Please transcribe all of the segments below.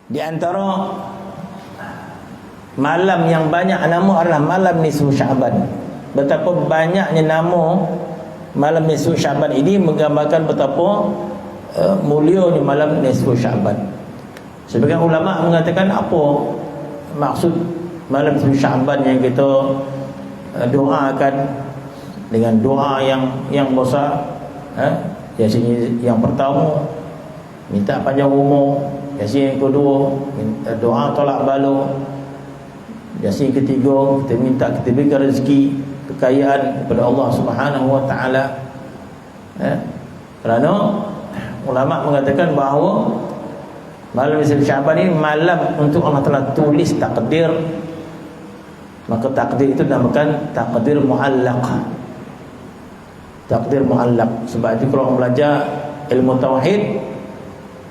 Di antara malam yang banyak nama adalah malam nisfu Sya'ban. Betapa banyaknya nama malam nisfu Sya'ban ini menggambarkan betapa mulianya malam nisfu Sya'ban. Sebagian ulama mengatakan apa maksud malam nisfu Sya'ban yang kita doakan dengan doa yang besar. Biasanya yang pertama minta panjang umur, biasanya yang kedua minta doa tolak bala, biasanya yang ketiga kita minta kita berikan rezeki kekayaan kepada Allah Subhanahu wa taala. Kerana ulama mengatakan bahawa malam nisfu Sya'ban ini malam untuk Allah Taala tulis takdir. Maka takdir itu dinamakan takdir muallaq. Takdir muallaq. Sebab itu kalau orang belajar ilmu tauhid,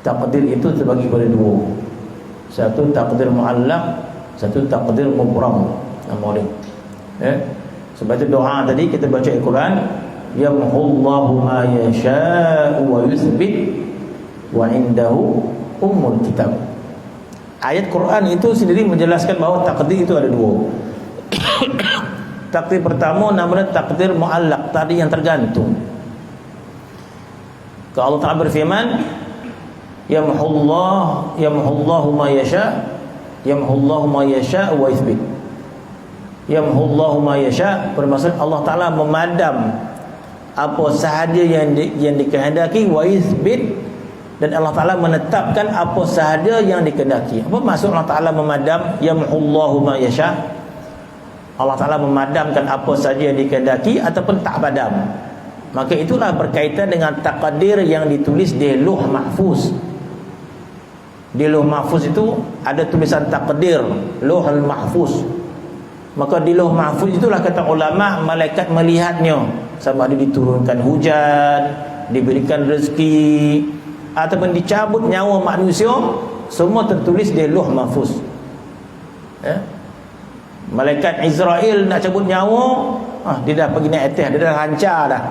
takdir itu terbagi pada dua. Satu takdir muallaq, satu takdir mubram. Nama dia. Sebab itu doa tadi kita baca Al-Quran, yamhullahu ma yasha'u wa yuthbit wa indahu ummul kitab. Ayat Quran itu sendiri menjelaskan bahawa takdir itu ada dua. Takdir pertama namanya takdir muallaq, tadi yang tergantung. Kalau Allah Ta'ala berfirman, yamhullahu ma yasha, yamhullahu ma yasha wa yuthbit. Yamhullahu ma yasha bermaksud Allah Ta'ala memadam apa sahaja yang dikehendaki, wa yuthbit, dan Allah Ta'ala menetapkan apa sahaja yang dikehendaki. Apa maksud Allah Ta'ala memadam? Yamhullahu ma yasha, Allah Ta'ala memadamkan apa saja yang dikehendaki ataupun tak padam. Maka itulah berkaitan dengan takdir yang ditulis di Lauh Mahfuz. Di Lauh Mahfuz itu ada tulisan takdir, Lauhul Mahfuz. Maka di Lauh Mahfuz itulah kata ulama malaikat melihatnya, sama ada diturunkan hujan, diberikan rezeki ataupun dicabut nyawa manusia, semua tertulis di Lauh Mahfuz. Malaikat Israel nak cabut nyawa, dia dah pergi naik atas, dia dah lancar dah.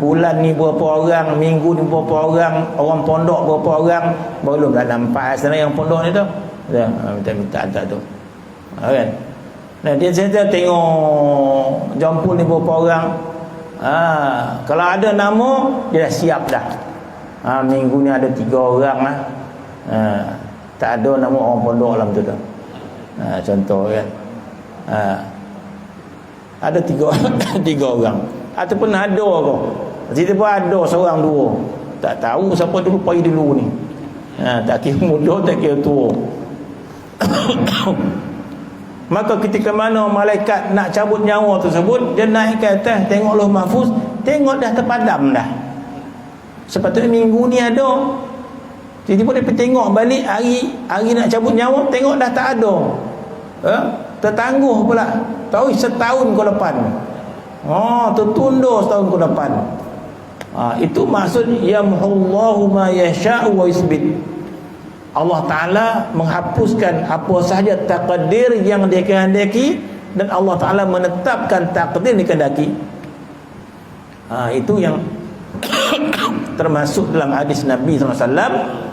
Bulan ni berapa orang, minggu ni berapa orang, orang pondok berapa orang, belum dah nampak sana yang pondok ni tu. Dah minta tu. Kan? Nah, dia saja tengok Jampul ni berapa orang. Kalau ada nama, dia dah siap dah. Minggu ni ada 3 orang lah. Tak ada nama orang pondok dalam tu dah. Contoh kan. Ada 3 orang ataupun ada kau cerita pun ada seorang dua, tak tahu siapa dulu pai dulu ni. Tak kira muda, tak kira tua. Maka ketika mana malaikat nak cabut nyawa tersebut, dia naik ke atas, tengok Lauh Mahfuz, tengok dah terpadam dah. Sepatutnya minggu ni ada, tiba-tiba dia pergi tengok balik hari nak cabut nyawa, tengok dah tak ada. Tertangguh pula. Tahu setahun ke depan. Tertunda setahun ke depan. Itu maksud yamhullahu ma yasha'u wa yuthbit. Allah Ta'ala menghapuskan apa sahaja takdir yang dia kehendaki, dan Allah Ta'ala menetapkan takdir yang dikehendaki. Itu yang termasuk dalam hadis Nabi SAW.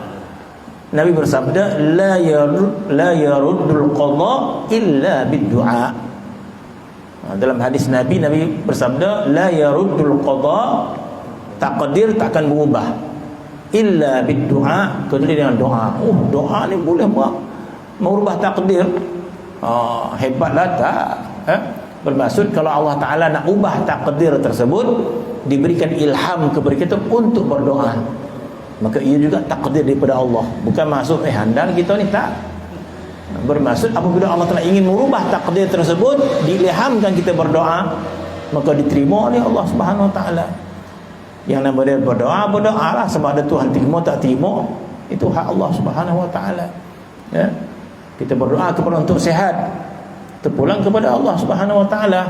Nabi bersabda, la yaruddul qadha illa bid-du'a. Dalam hadis Nabi bersabda, la yaruddul qadha, takdir takkan berubah, illa bid-du'a, kecuali dengan doa. Doa ni boleh merubah takdir. Hebatlah tak? Bermaksud kalau Allah Ta'ala nak ubah takdir tersebut, diberikan ilham kepada kita untuk berdoa, maka ia juga takdir daripada Allah. Bukan maksud handal kita ni, tak. Bermaksud apabila Allah Ta'ala ingin merubah takdir tersebut, diilhamkan kita berdoa, maka diterima oleh Allah Subhanahu Wa Ta'ala. Yang nama dia berdoa lah. Sebab ada Tuhan terima tak terima, itu hak Allah Subhanahu Wa Ta'ala. Kita berdoa kepada untuk sihat, terpulang kepada Allah Subhanahu Wa Ta'ala.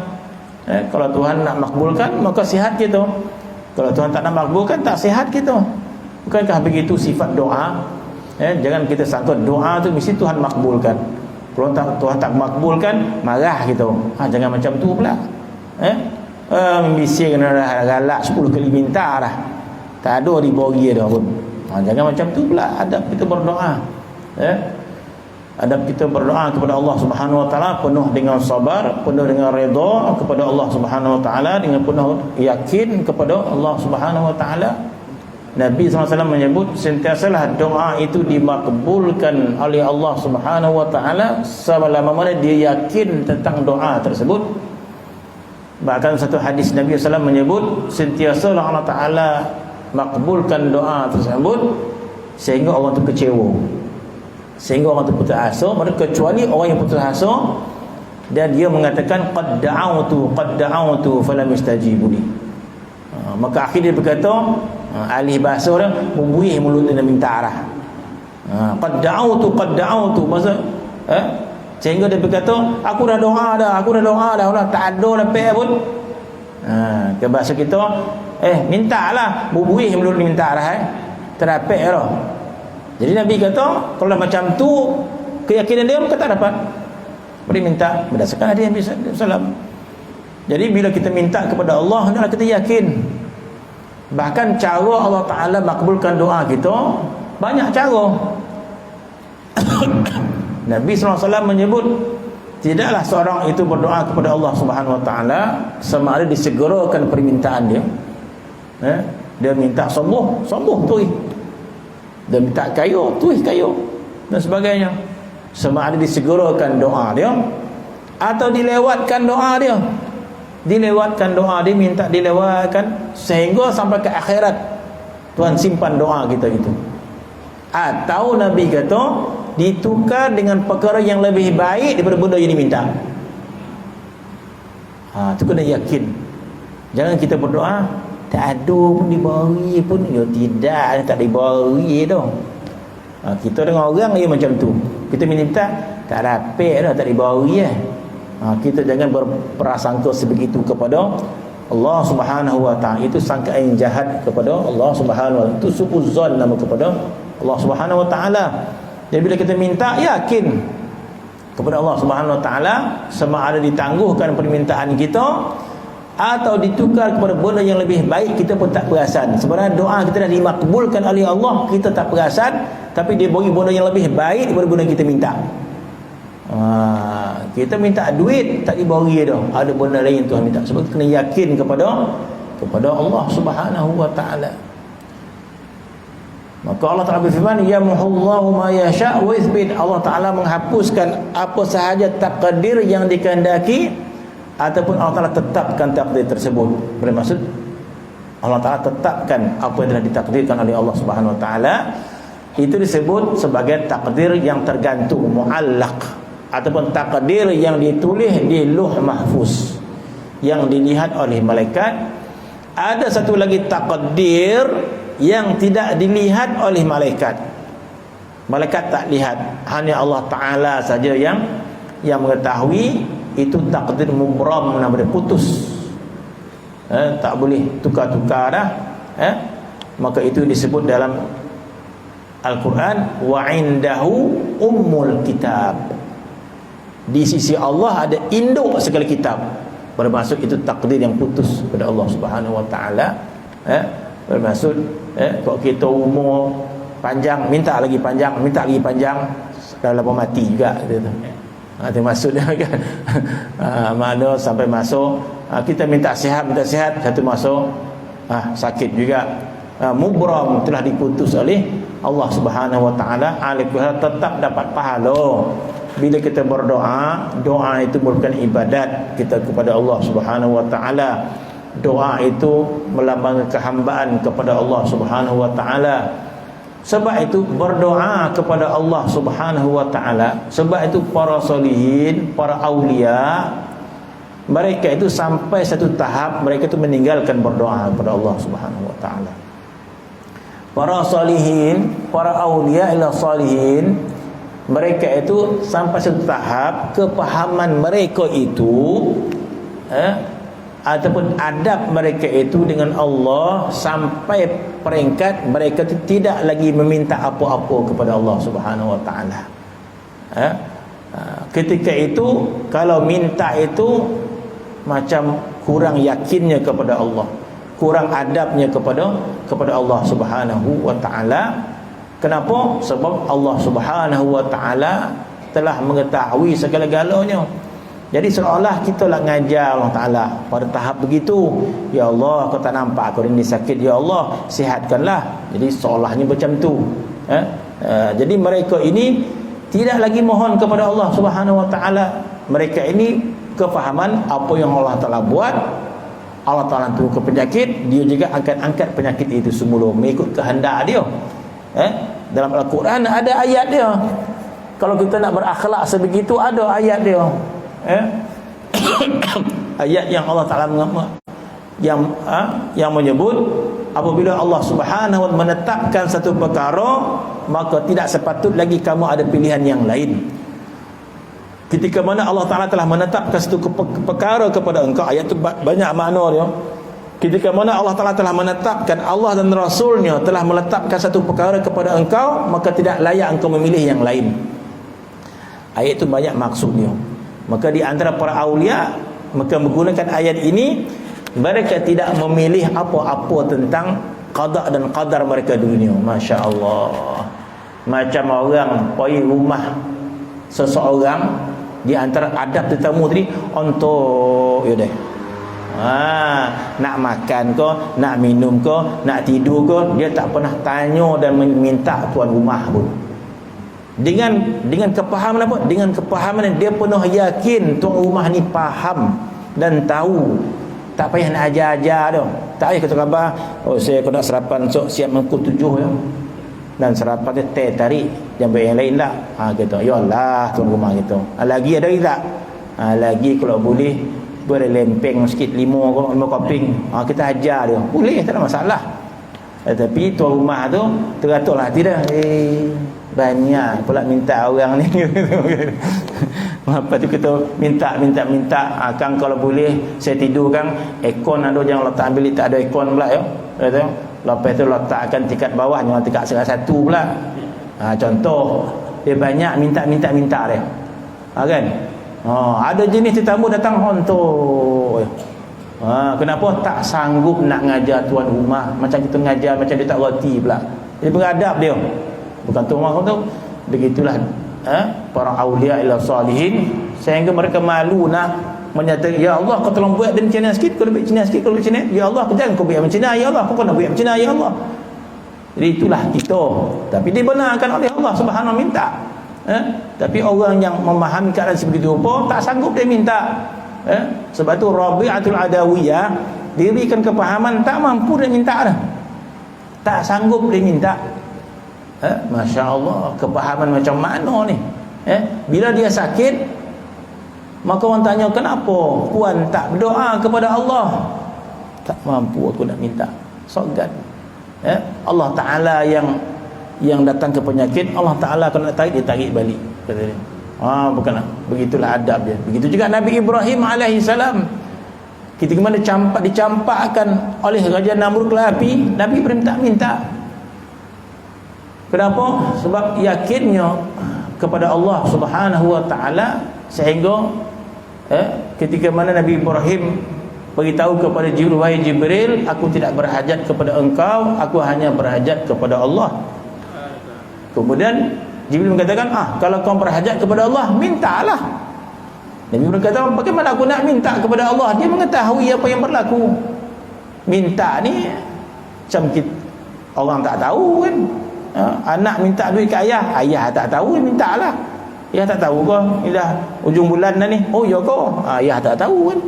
Kalau Tuhan nak makbulkan, maka sihat kita. Kalau Tuhan tak nak makbulkan, tak sihat kita. Bukankah begitu sifat doa? Jangan kita sangka doa tu mesti Tuhan makbulkan. Kalau Tuhan tak makbulkan, marah kita. Jangan macam tu pula. Bising dah galak 10 kali minta dah, tak ada dibagi dah pun. Jangan macam tu pula adab kita berdoa. Adab kita berdoa kepada Allah Subhanahu wa taala penuh dengan sabar, penuh dengan redha kepada Allah Subhanahu wa taala, dengan penuh yakin kepada Allah Subhanahu wa taala. Nabi SAW menyebut sentiasalah doa itu dimakbulkan oleh Allah Subhanahu wa taala selama mana dia yakin tentang doa tersebut. Bahkan satu hadis Nabi SAW menyebut sentiasalah Allah taala makbulkan doa tersebut sehingga Allah itu kecewa, sehingga orang itu putus asa. Kecuali orang yang putus asa dan dia mengatakan qad da'awtu falam yastajibu li, maka akhirnya dia berkata, ahli bahasa dia membuih mulut dia minta arah. Qad da'awtu maksud sehingga dia berkata aku dah doa dah Allah tak ada lepas pun. Ke bahasa kita mintalah, membuih mulut dia minta arah terapek dah. Jadi Nabi kata kalau macam tu keyakinan dia maka tak dapat. Boleh minta berdasarkan hadis Nabi SAW. Jadi bila kita minta kepada Allah, hendaklah kita yakin. Bahkan cara Allah Ta'ala makbulkan doa kita banyak cara. Nabi SAW menyebut tidaklah seorang itu berdoa kepada Allah Subhanahu Wa Ta'ala sama ada disegerakan permintaan dia. Dia minta sembuh tu, dia minta kaya dan sebagainya, sama ada disegerakan doa dia atau dilewatkan doa dia. Minta dilewatkan sehingga sampai ke akhirat Tuhan simpan doa kita itu. Atau Nabi kata ditukar dengan perkara yang lebih baik daripada benda yang diminta. Itu kena yakin. Jangan kita berdoa tak ada pun diberi pun, tidak, tak diberi dah. Kita dengan orang dia macam tu, kita minta tak dapat dah, tak diberi kita jangan berprasangka sebegitu kepada Allah Subhanahu wa taala. Itu sangkaan yang jahat kepada Allah Subhanahu wa taala. Itu suudzon nama kepada Allah Subhanahu wa taala. Jadi bila kita minta yakin kepada Allah Subhanahu wa taala, sama ada ditangguhkan permintaan kita atau ditukar kepada benda yang lebih baik, kita pun tak perasan. Sebenarnya doa kita dah dimakbulkan oleh Allah, kita tak perasan, tapi dia bagi benda yang lebih baik daripada benda yang kita minta. Kita minta duit tak diberi dah, ada benda lain Tuhan minta. Sebab kena yakin kepada Allah Subhanahu wa taala. Maka Allah Ta'ala berfirman, yamhullahu ma yasha' wa yuthbit. Allah Ta'ala menghapuskan apa sahaja takdir yang dikehendaki, ataupun Allah Ta'ala tetapkan takdir tersebut. Bermaksud Allah Ta'ala tetapkan apa yang telah ditakdirkan oleh Allah Subhanahu wa taala. Itu disebut sebagai takdir yang tergantung, mu'allaq, ataupun takdir yang ditulis di Lauh Mahfuz yang dilihat oleh malaikat. Ada satu lagi takdir yang tidak dilihat oleh malaikat. Malaikat tak lihat, hanya Allah Ta'ala saja yang mengetahui. Itu takdir mubram, nama dia putus, tak boleh tukar-tukar dah. Maka itu disebut dalam Al-Quran, wa indahu ummul kitab. Di sisi Allah ada induk segala kitab. Bermaksud itu takdir yang putus kepada Allah Subhanahu wa taala. Bermaksud kalau kita umur panjang, minta lagi panjang, kalau lepas mati juga gitu. Itu maksud dia kan. Mana sampai masuk kita minta sihat, satu masuk sakit juga. Mubram telah diputus oleh Allah Subhanahu wa taala. Alaihi tetap dapat pahala. Bila kita berdoa, doa itu merupakan ibadat kita kepada Allah Subhanahu wa taala. Doa itu melambangkan kehambaan kepada Allah Subhanahu wa taala. Sebab itu berdoa kepada Allah Subhanahu wa taala. Sebab itu para solihin, para aulia, mereka itu sampai satu tahap mereka itu meninggalkan berdoa kepada Allah Subhanahu wa taala. Para solihin, para aulia ila solihin, mereka itu sampai satu tahap kepahaman mereka itu ataupun adab mereka itu dengan Allah sampai peringkat mereka itu tidak lagi meminta apa-apa kepada Allah Subhanahu wa taala. Ketika itu kalau minta itu macam kurang yakinnya kepada Allah, kurang adabnya kepada Allah Subhanahu wa taala. Kenapa? Sebab Allah Subhanahu wa taala telah mengetahui segala-galanya. Jadi seolah kita nak ngajar Allah Ta'ala pada tahap begitu. Ya Allah, kau tak nampak aku ini sakit, ya Allah sihatkanlah. Jadi seolahnya macam tu. Jadi mereka ini tidak lagi mohon kepada Allah Subhanahu Wa Ta'ala. Mereka ini kefahaman apa yang Allah Ta'ala buat, Allah Ta'ala turun ke penyakit, dia juga angkat penyakit itu semula mengikut kehendak dia. Dalam Al-Quran ada ayat dia. Kalau kita nak berakhlak sebegitu, ada ayat dia. Ayat yang Allah Ta'ala yang menyebut apabila Allah Subhanahu Wa Ta'ala menetapkan satu perkara, maka tidak sepatut lagi kamu ada pilihan yang lain. Ketika mana Allah Ta'ala telah menetapkan satu perkara kepada engkau, ayat itu banyak makna dia. Ketika mana Allah Ta'ala telah menetapkan, Allah dan Rasulnya telah meletakkan satu perkara kepada engkau, maka tidak layak engkau memilih yang lain. Ayat itu banyak maksudnya. Maka di antara para awliya, maka menggunakan ayat ini, mereka tidak memilih apa-apa tentang qada dan qadar mereka di dunia. Masya Allah. Macam orang pergi rumah seseorang, di antara adab tetamu tadi, untuk yaudah, nak makan ke, nak minum ke, nak tidur ke, dia tak pernah tanya dan minta tuan rumah pun. Dengan kepahaman apa? Dengan kepahaman yang dia penuh yakin tuan rumah ni faham dan tahu. Tak payah nak ajar-ajar dah. Tak payah kata khabar, oh saya nak sarapan esok siap pukul 7 ya. Dan sarapan dia teh tarik jam yang lain lah. Kata, ya Allah tuan rumah gitu. Lagi ada tak? Lagi kalau boleh berlempeng sikit 5 koping. Kita ajar dia. Boleh, tak ada masalah. Tapi tuan rumah tu teratur hati dah. Banyak pula minta orang ni. Lepas tu kita minta. Kang kalau boleh saya tidur Kang, aircon ada jangan letak ambil, tak ada aircon pula ya. Kata, lepas tu letakkan tingkat bawah, jangan tingkat satu pula. Contoh dia banyak minta dia. Kan? Ada jenis tetamu datang hontoh. Kenapa tak sanggup nak ngajar tuan rumah, macam kita ngajar macam dia tak reti pula. Dia beradab dia. Bukan tuan rumah tu. Begitulah para awliya ila salihin, sehingga mereka malu nak menyatakan, ya Allah kau tolong buat dia macam ni sikit, kau lebih macam ni sikit, kau lebih macam ni, ya Allah jangan kau buat macam ni, ya Allah kau kena buat macam ni, ya Allah. Jadi itulah kita, tapi dibenarkan oleh Allah Subhanahu Wa minta. Tapi orang yang memahami keadaan sebegitu rupa tak sanggup dia minta. Sebab tu Rabi'atul Adawiyah diberikan kepahaman tak mampu dia minta dah, tak sanggup dia minta. Masya Allah, kepahaman macam mana ni. Bila dia sakit, maka orang tanya, kenapa puan tak berdoa kepada Allah? Tak mampu aku nak minta. Sogat. Allah Ta'ala yang datang ke penyakit, Allah Ta'ala kalau nak tarik, dia tarik balik. Kata dia. Bukanlah. Begitulah adab dia. Begitu juga Nabi Ibrahim alaihissalam. Ketika mana dicampakkan oleh Raja Namrud ke api, Nabi Ibrahim tak minta. Kenapa? Sebab yakinnya kepada Allah Subhanahu Wa Ta'ala, sehingga ketika mana Nabi Ibrahim beritahu kepada Jibril, wahai Jibril, aku tidak berhajat kepada engkau, aku hanya berhajat kepada Allah. Kemudian Jibril mengatakan, kalau kau berhajat kepada Allah, mintalah. Nabi Ibrahim kata, bagaimana aku nak minta kepada Allah? Dia mengetahui apa yang berlaku. Minta ni macam kita, orang tak tahu kan. Anak minta duit ke ayah, ayah tak tahu, mintalah. Ayah tak tahu ke dah ujung bulan dah ni, oh ya ke, ayah tak tahu kan.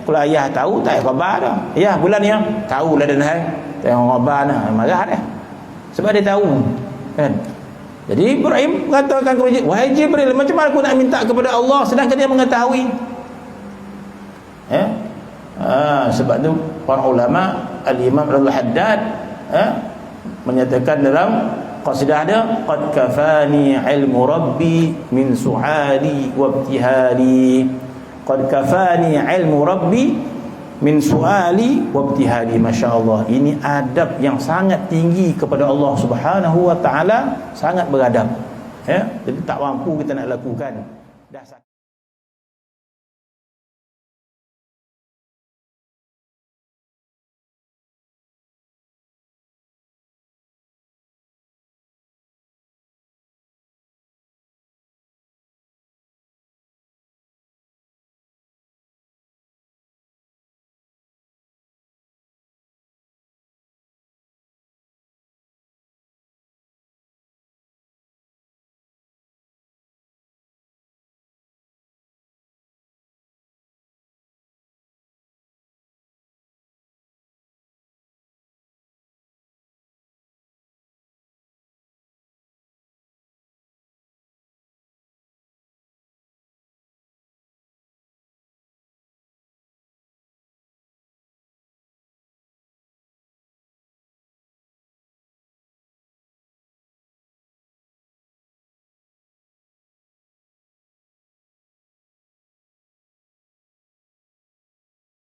Kalau ayah tahu tak payah khabar dah. Ya bulan ni tahu lah dah, tengok khabar dah, marah dah. Sebab dia tahu kan. Jadi Ibrahim katakan kepada Jibril, wahai Jibril, macam mana aku nak minta kepada Allah sedangkan dia mengetahui? Sebab tu para ulama, Al-Imam Al-Haddad menyatakan dalam qasidah dia, qad kafani ilmu rabbi min su'ali wa ibtihali. Qad kafani ilmu rabbi min su'ali wa ibtihali. Masya-Allah, ini adab yang sangat tinggi kepada Allah Subhanahu Wa Ta'ala, sangat beradab. Jadi tak mampu kita nak lakukan. Dah